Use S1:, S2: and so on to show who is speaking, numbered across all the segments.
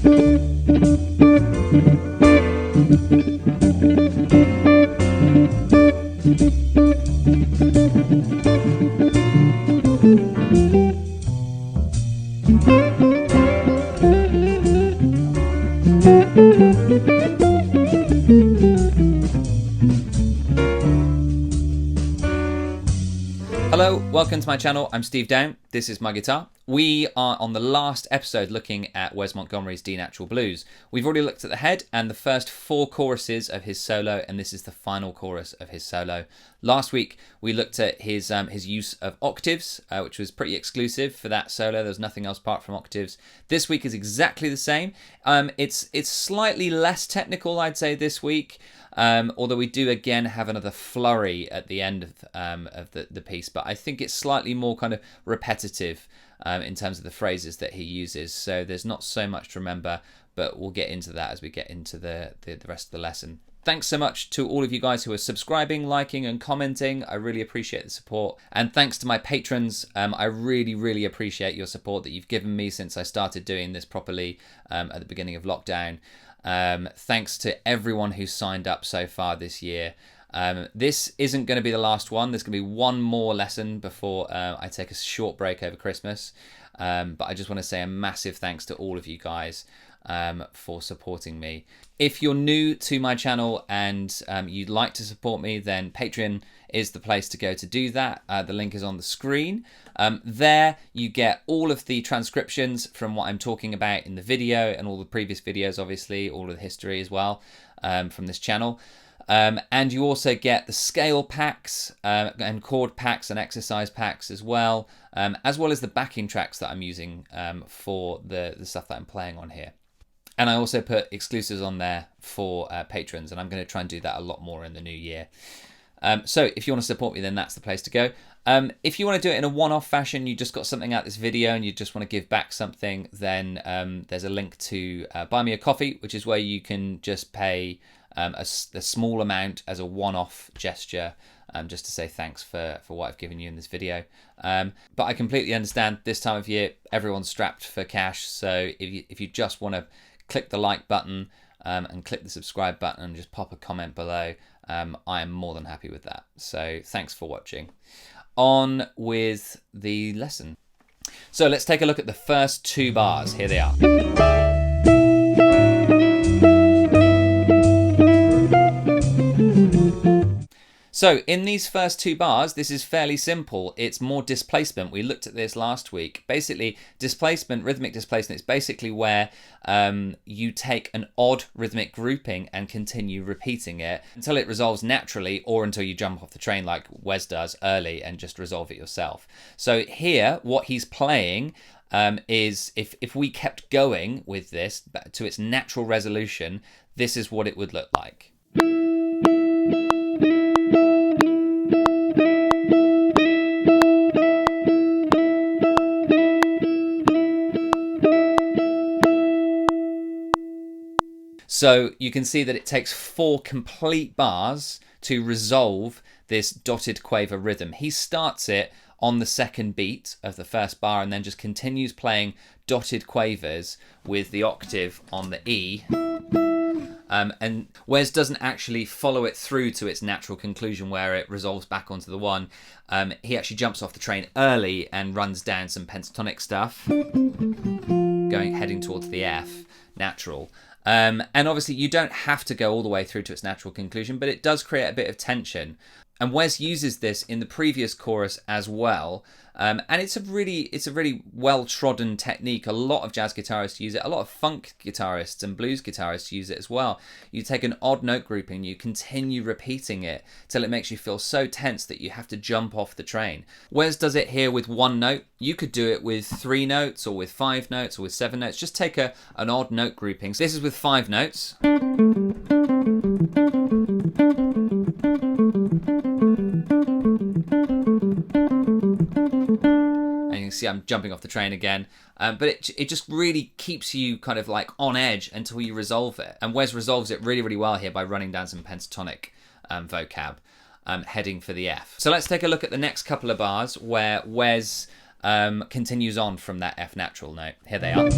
S1: Hello, welcome to my channel. I'm Steve Down. This is my guitar. We are on the last episode looking at Wes Montgomery's D Natural Blues. We've already looked at the head and the first 4 choruses of his solo, and this is the final chorus of his solo. Last week we looked at his use of octaves, which was pretty exclusive for that solo. There was nothing else apart from octaves. This week is exactly the same. It's slightly less technical, I'd say, this week. Although we do again have another flurry at the end of the piece, but I think it's slightly more kind of repetitive in terms of the phrases that he uses, so there's not so much to remember, but we'll get into that as we get into the rest of the lesson. Thanks so much to all of you guys who are subscribing, liking and commenting. I really appreciate the support. And thanks to my patrons. I really appreciate your support that you've given me since I started doing this properly at the beginning of lockdown. Thanks to everyone who's signed up so far this year. This isn't going to be the last one. There's going to be one more lesson before I take a short break over Christmas. But I just want to say a massive thanks to all of you guys for supporting me. If you're new to my channel and you'd like to support me, then Patreon is the place to go to do that. The link is on the screen. There you get all of the transcriptions from what I'm talking about in the video and all the previous videos, obviously, all of the history as well from this channel. And you also get the scale packs and chord packs and exercise packs as well as the backing tracks that I'm using for the stuff that I'm playing on here. And I also put exclusives on there for patrons, and I'm going to try and do that a lot more in the new year. So if you want to support me, then that's the place to go. If you want to do it in a one-off fashion, you just got something out of this video and you just want to give back something, then there's a link to Buy Me a Coffee, which is where you can just pay a small amount as a one-off gesture, just to say thanks for what I've given you in this video. But I completely understand this time of year, everyone's strapped for cash. So if you just want to click the like button and click the subscribe button and just pop a comment below, I am more than happy with that. So thanks for watching. On with the lesson. So let's take a look at the first 2 bars. Here they are. So in these first 2 bars, this is fairly simple. It's more displacement. We looked at this last week. Basically, displacement, rhythmic displacement, is basically where you take an odd rhythmic grouping and continue repeating it until it resolves naturally, or until you jump off the train like Wes does early and just resolve it yourself. So here, what he's playing is, if we kept going with this to its natural resolution, this is what it would look like. So you can see that it takes 4 complete bars to resolve this dotted quaver rhythm. He starts it on the second beat of the first bar and then just continues playing dotted quavers with the octave on the E. And Wes doesn't actually follow it through to its natural conclusion where it resolves back onto the 1. He actually jumps off the train early and runs down some pentatonic stuff, heading towards the F, natural. And obviously you don't have to go all the way through to its natural conclusion, but it does create a bit of tension. And Wes uses this in the previous chorus as well. And it's a really well-trodden technique. A lot of jazz guitarists use it. A lot of funk guitarists and blues guitarists use it as well. You take an odd note grouping, you continue repeating it till it makes you feel so tense that you have to jump off the train. Wes does it here with 1 note. You could do it with 3 notes or with 5 notes or with 7 notes. Just take an odd note grouping. So this is with 5 notes. See, I'm jumping off the train again, but it just really keeps you kind of like on edge until you resolve it. And Wes resolves it really well here by running down some pentatonic vocab, heading for the F. So let's take a look at the next couple of bars where Wes continues on from that F natural note. Here they are.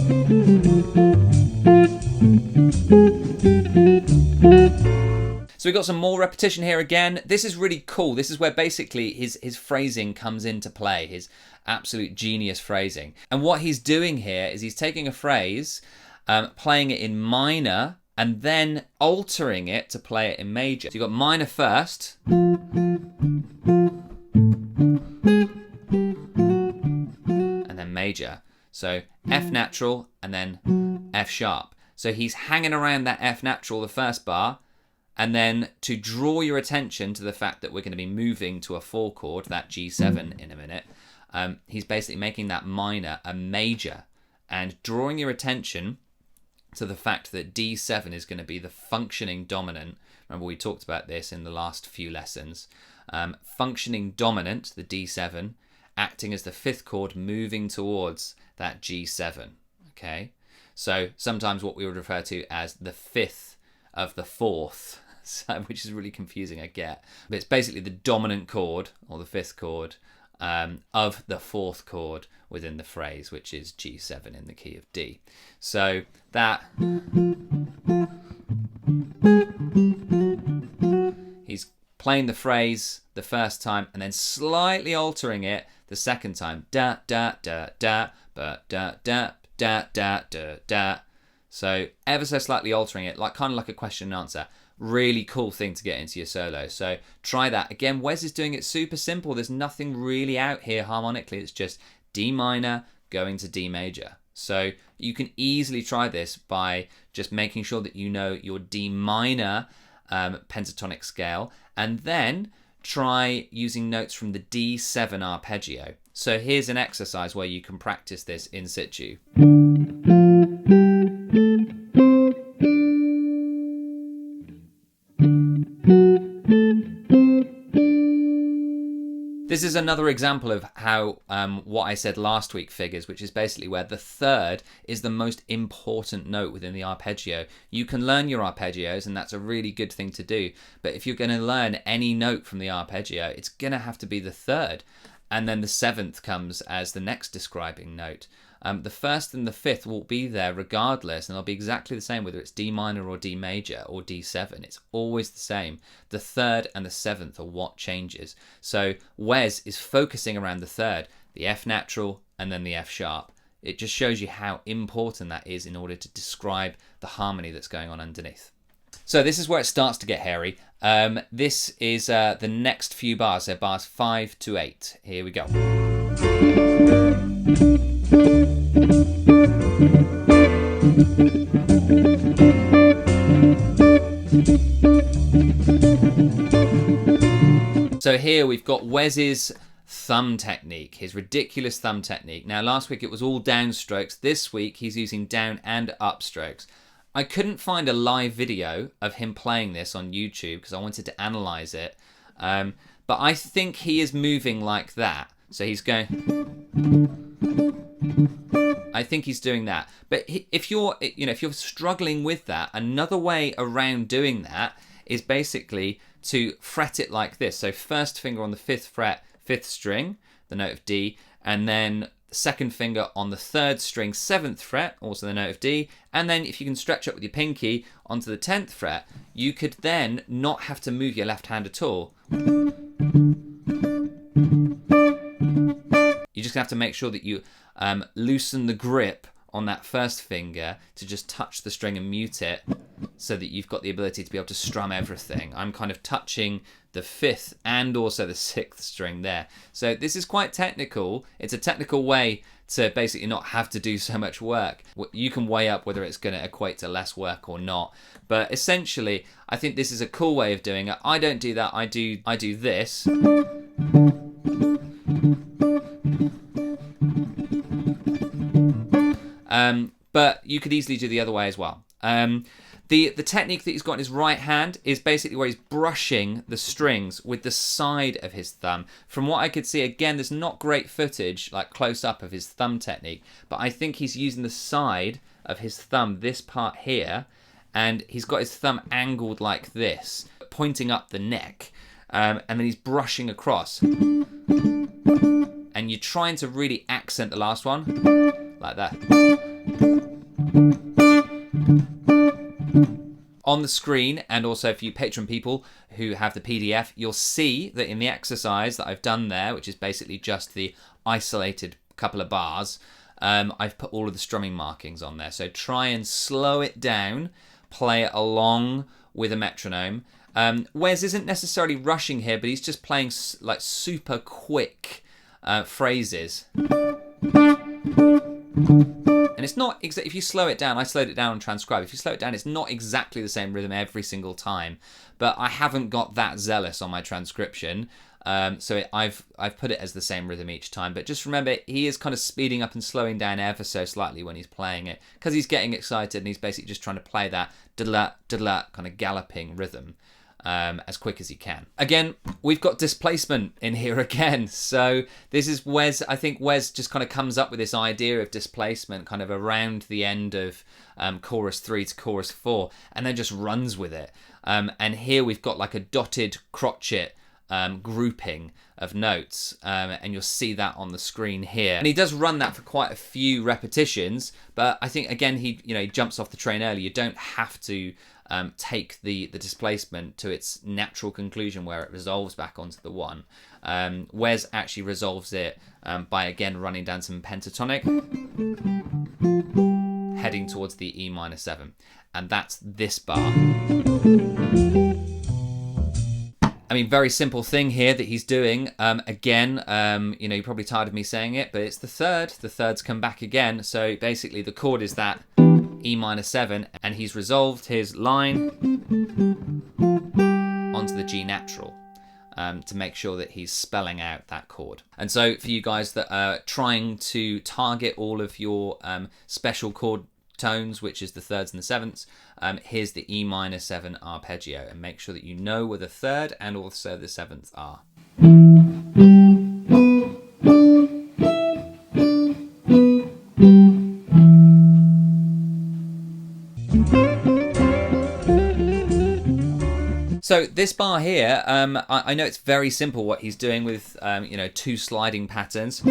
S1: So we've got some more repetition here again. This is really cool. This is where basically his phrasing comes into play, his absolute genius phrasing. And what he's doing here is he's taking a phrase, playing it in minor, and then altering it to play it in major. So you've got minor first, and then major. So F natural, and then F sharp. So he's hanging around that F natural, the first bar, and then to draw your attention to the fact that we're going to be moving to a 4 chord, that G7 in a minute, he's basically making that minor a major and drawing your attention to the fact that D7 is going to be the functioning dominant. Remember, we talked about this in the last few lessons. Functioning dominant, the D7, acting as the 5th chord, moving towards that G7. Okay? So sometimes what we would refer to as the 5th of the 4th, which is really confusing, I get. But it's basically the dominant chord, or the 5th chord, of the 4th chord within the phrase, which is G7 in the key of D. So that... he's playing the phrase the first time and then slightly altering it the second time. Da, da, da, da, ba, da, da, da, da, da, da. So ever so slightly altering it, like kind of like a question and answer. Really cool thing to get into your solo. So try that. Again, Wes is doing it super simple. There's nothing really out here harmonically. It's just D minor going to D major. So you can easily try this by just making sure that you know your D minor pentatonic scale, and then try using notes from the D7 arpeggio. So here's an exercise where you can practice this in situ. This is another example of how what I said last week figures, which is basically where the 3rd is the most important note within the arpeggio. You can learn your arpeggios, and that's a really good thing to do. But if you're going to learn any note from the arpeggio, it's going to have to be the 3rd. And then the 7th comes as the next describing note. The 1st and the 5th will be there regardless, and they'll be exactly the same whether it's D minor or D major or D7. It's always the same. The 3rd and the 7th are what changes. So Wes is focusing around the 3rd, the F natural, and then the F sharp. It just shows you how important that is in order to describe the harmony that's going on underneath. So this is where it starts to get hairy. This is the next few bars, so bars 5 to 8. Here we go. So here we've got Wes's thumb technique, his ridiculous thumb technique. Now last week it was all down strokes. This week he's using down and up strokes. I couldn't find a live video of him playing this on YouTube because I wanted to analyze it. But I think he is moving like that. So he's going... I think he's doing that. But if you're struggling with that, another way around doing that is basically to fret it like this. So first finger on the 5th fret, 5th string, the note of D, and then second finger on the 3rd string, 7th fret, also the note of D, and then if you can stretch up with your pinky onto the 10th fret, you could then not have to move your left hand at all. You're just going to have to make sure that you loosen the grip on that first finger to just touch the string and mute it so that you've got the ability to be able to strum everything. I'm kind of touching the 5th and also the 6th string there. So this is quite technical. It's a technical way to basically not have to do so much work. You can weigh up whether it's going to equate to less work or not. But essentially, I think this is a cool way of doing it. I don't do that. I do this. But you could easily do the other way as well. The technique that he's got in his right hand is basically where he's brushing the strings with the side of his thumb. From what I could see, again, there's not great footage, like close up of his thumb technique, but I think he's using the side of his thumb, this part here, and he's got his thumb angled like this, pointing up the neck, and then he's brushing across. And you're trying to really accent the last one, like that. On the screen, and also for you Patreon people who have the PDF, you'll see that in the exercise that I've done there, which is basically just the isolated couple of bars, I've put all of the strumming markings on there. So try and slow it down, play it along with a metronome. Wes isn't necessarily rushing here, but he's just playing like super quick phrases. And it's not, if you slow it down, I slowed it down on transcribe. If you slow it down, it's not exactly the same rhythm every single time. But I haven't got that zealous on my transcription. So I've put it as the same rhythm each time. But just remember, he is kind of speeding up and slowing down ever so slightly when he's playing it, because he's getting excited and he's basically just trying to play that da-da kind of galloping rhythm as quick as he can. Again, we've got displacement in here again. So this is Wes. I think Wes just kind of comes up with this idea of displacement kind of around the end of chorus 3 to chorus 4, and then just runs with it. And here we've got like a dotted crotchet grouping of notes, and you'll see that on the screen here. And he does run that for quite a few repetitions, but I think again he jumps off the train early. You don't have to take the displacement to its natural conclusion where it resolves back onto the 1. Wes actually resolves it by again running down some pentatonic, heading towards the E minor 7, and that's this bar. I mean, very simple thing here that he's doing. Again, you're probably tired of me saying it, but it's the third. The thirds come back again. So basically the chord is that E minor 7, and he's resolved his line onto the G natural to make sure that he's spelling out that chord. And so for you guys that are trying to target all of your special chord tones, which is the thirds and the sevenths, here's the E minor 7 arpeggio, and make sure that you know where the third and also the seventh are. So this bar here, I know it's very simple what he's doing with 2 sliding patterns.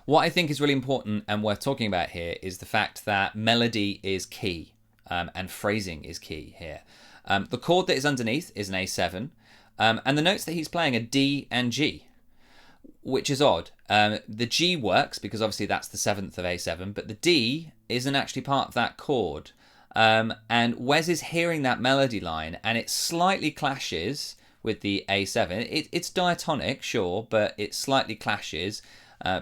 S1: What I think is really important and worth talking about here is the fact that melody is key, and phrasing is key here. The chord that is underneath is an A7, and the notes that he's playing are D and G, which is odd. The G works because obviously that's the 7th of A7, but the D isn't actually part of that chord. And Wes is hearing that melody line, and it slightly clashes with the A7. It's diatonic, sure, but it slightly clashes,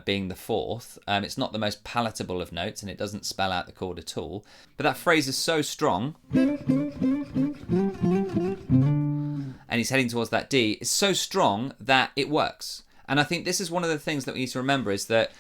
S1: being the 4th. It's not the most palatable of notes, and it doesn't spell out the chord at all. But that phrase is so strong, and he's heading towards that D. It's so strong that it works. And I think this is one of the things that we need to remember, is that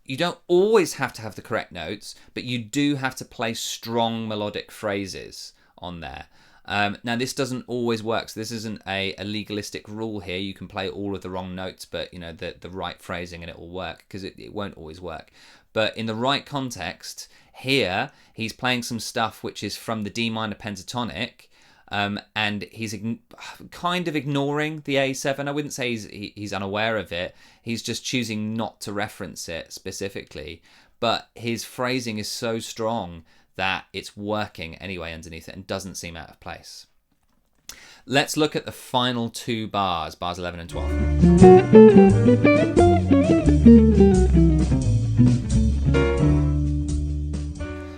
S1: you don't always have to have the correct notes, but you do have to play strong melodic phrases on there. Now, this doesn't always work, so this isn't a legalistic rule here. You can play all of the wrong notes, but the right phrasing, and it will work, because it won't always work. But in the right context, here, he's playing some stuff which is from the D minor pentatonic, and he's kind of ignoring the A7. I wouldn't say he's unaware of it. He's just choosing not to reference it specifically. But his phrasing is so strong that it's working anyway underneath it and doesn't seem out of place. Let's look at the final 2 bars, bars 11 and 12.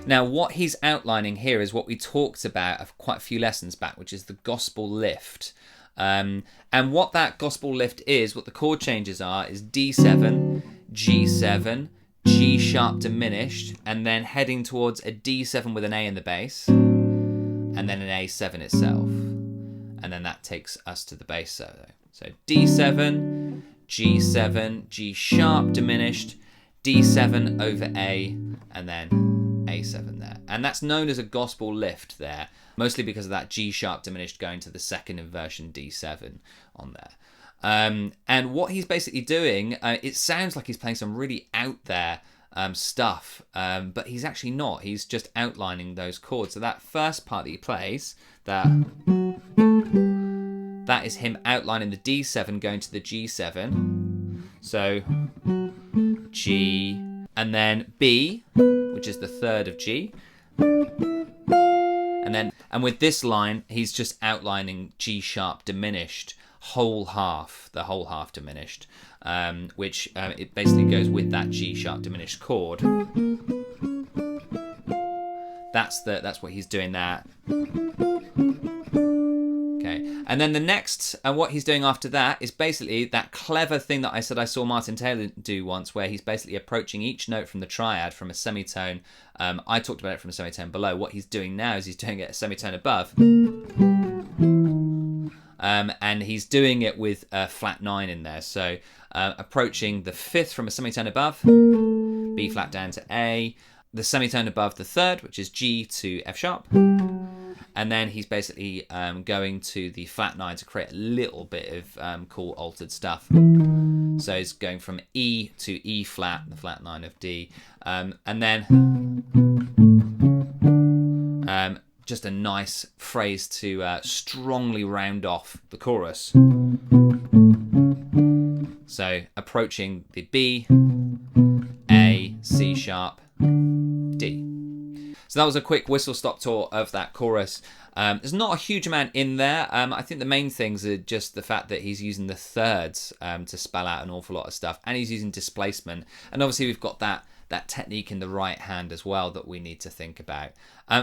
S1: Now, what he's outlining here is what we talked about quite a few lessons back, which is the gospel lift. And what that gospel lift is, what the chord changes are, is D7, G7, G sharp diminished, and then heading towards a D7 with an A in the bass, and then an A7 itself. And then that takes us to the bass solo. So D7, G7, G sharp diminished, D7 over A, and then A7 there. And that's known as a gospel lift there, mostly because of that G sharp diminished going to the second inversion D7 on there. And what he's basically doing, it sounds like he's playing some really out there stuff, but he's actually not. He's just outlining those chords. So that first part that he plays, that is him outlining the D7 going to the G7. So G, and then B, which is the third of G, And with this line, he's just outlining G sharp diminished, whole half, the whole half diminished, which it basically goes with that G sharp diminished chord. That's what he's doing there. Okay, and then the next, what he's doing after that is basically that clever thing that I said I saw Martin Taylor do once, where he's basically approaching each note from the triad from a semitone. I talked about it from a semitone below. What he's doing now is he's doing it a semitone above. And he's doing it with a flat 9 in there. So approaching the 5th from a semitone above, B flat down to A, the semitone above the 3rd, which is G to F sharp. And then he's basically going to the flat 9 to create a little bit of cool altered stuff. So he's going from E to E flat, the flat 9 of D. And then just a nice phrase to strongly round off the chorus. So approaching the B, A, C sharp, D. So that was a quick whistle-stop tour of that chorus. There's not a huge amount in there. I think the main things are just the fact that he's using the thirds to spell out an awful lot of stuff, and he's using displacement. And obviously we've got that technique in the right hand as well that we need to think about.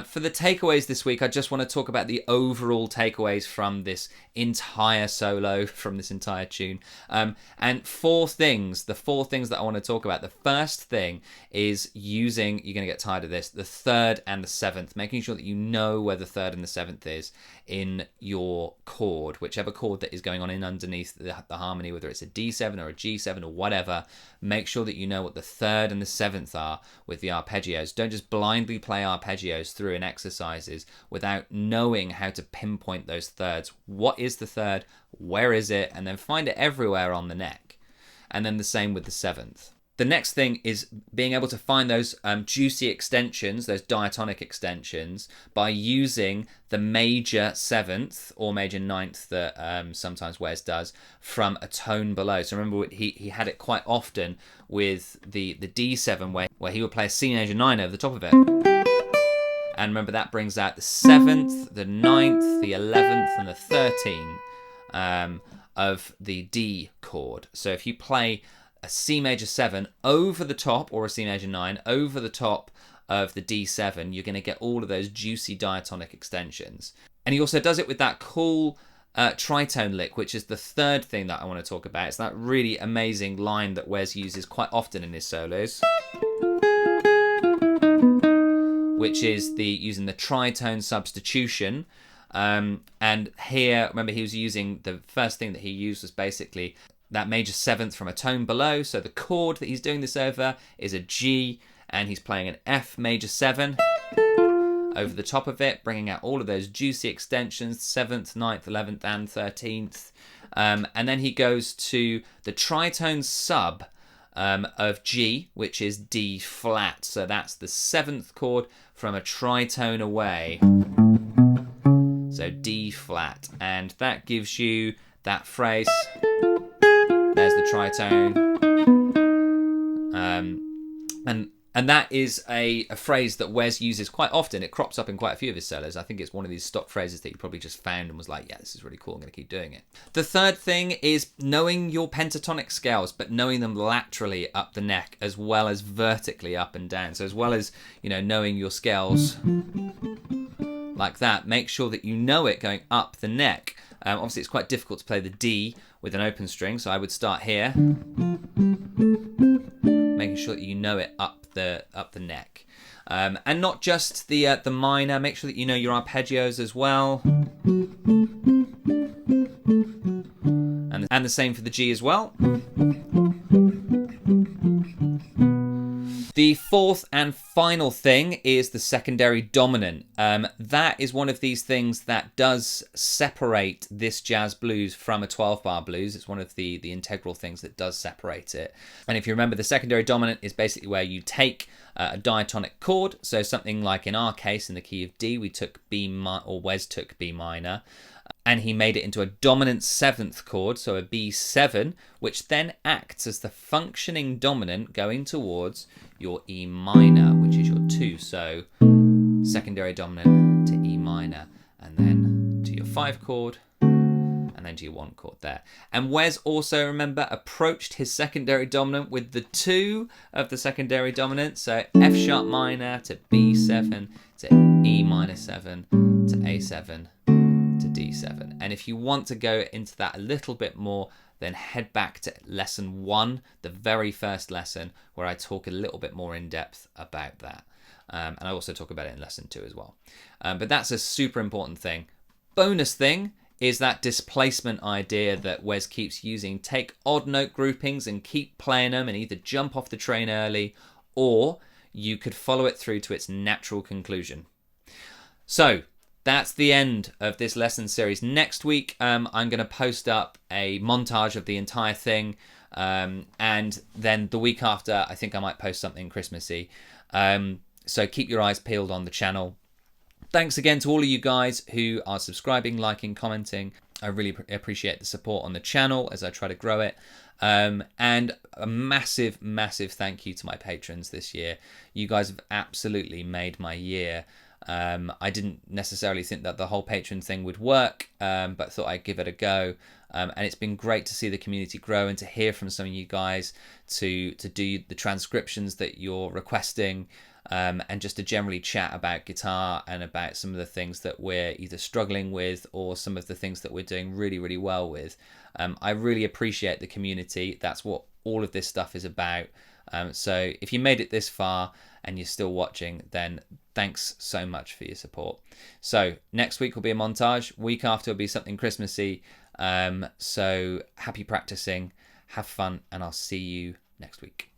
S1: For the takeaways this week, I just want to talk about the overall takeaways from this entire solo, from this entire tune. And the four things that I want to talk about. The first thing is using, you're going to get tired of this, the 3rd and the 7th, making sure that you know where the 3rd and the 7th is in your chord, whichever chord that is going on in underneath the harmony, whether it's a D7 or a G7 or whatever. Make sure that you know what the 3rd and the 7th are with the arpeggios. Don't just blindly play arpeggios through in exercises without knowing how to pinpoint those thirds. What is the 3rd? Where is it? And then find it everywhere on the neck. And then the same with the 7th. The next thing is being able to find those juicy extensions, those diatonic extensions, by using the major 7th or major 9th that sometimes Wes does from a tone below. So remember, he had it quite often with the D7 where he would play a C major 9 over the top of it. And remember, that brings out the 7th, the 9th, the 11th, and the 13th of the D chord. So if you play a C major 7 over the top, or a C major 9 over the top of the D7, you're going to get all of those juicy diatonic extensions. And he also does it with that cool tritone lick, which is the third thing that I want to talk about. It's that really amazing line that Wes uses quite often in his solos, which is using the Tri-Tone Substitution. And here, remember, he was using, the first thing that he used was basically that major 7th from a tone below. So the chord that he's doing this over is a G, and he's playing an F major 7 over the top of it, bringing out all of those juicy extensions, 7th, 9th, 11th, and 13th. And then he goes to the tritone sub of G, which is D flat. So that's the 7th chord from a tritone away. So D flat. And that gives you that phrase. There's the tritone. And that is a phrase that Wes uses quite often. It crops up in quite a few of his solos. I think it's one of these stock phrases that he probably just found and was like, yeah, this is really cool, I'm going to keep doing it. The third thing is knowing your pentatonic scales, but knowing them laterally up the neck as well as vertically up and down. So as well as, knowing your scales like that, make sure that you know it going up the neck. Obviously, it's quite difficult to play the D with an open string, so I would start here, making sure that you know it up the neck, and not just the minor. Make sure that you know your arpeggios as well, and the same for the G as well. The fourth and final thing is the secondary dominant. That is one of these things that does separate this jazz blues from a 12-bar blues. It's one of the integral things that does separate it. And if you remember, the secondary dominant is basically where you take a diatonic chord. So something like in our case, in the key of D, we took Wes took B minor. And he made it into a dominant 7th chord, so a B7, which then acts as the functioning dominant going towards your E minor, which is your 2. So secondary dominant to E minor, and then to your 5 chord, and then to your 1 chord there. And Wes also, remember, approached his secondary dominant with the 2 of the secondary dominant, so F sharp minor to B7 to E minor 7 to A7 to D7. And if you want to go into that a little bit more, then head back to lesson 1, the very first lesson, where I talk a little bit more in depth about that. And I also talk about it in lesson 2 as well. But that's a super important thing. Bonus thing is that displacement idea that Wes keeps using. Take odd note groupings and keep playing them and either jump off the train early, or you could follow it through to its natural conclusion. So that's the end of this lesson series. Next week, I'm going to post up a montage of the entire thing. And then the week after, I think I might post something Christmassy. So keep your eyes peeled on the channel. Thanks again to all of you guys who are subscribing, liking, commenting. I really appreciate the support on the channel as I try to grow it. And a massive, massive thank you to my patrons this year. You guys have absolutely made my year. I didn't necessarily think that the whole patron thing would work, but thought I'd give it a go. And it's been great to see the community grow and to hear from some of you guys to do the transcriptions that you're requesting. And just to generally chat about guitar and about some of the things that we're either struggling with or some of the things that we're doing really, really well with. I really appreciate the community. That's what all of this stuff is about. So if you made it this far and you're still watching, then thanks so much for your support. So next week will be a montage. Week after will be something Christmassy. So happy practicing, have fun, and I'll see you next week.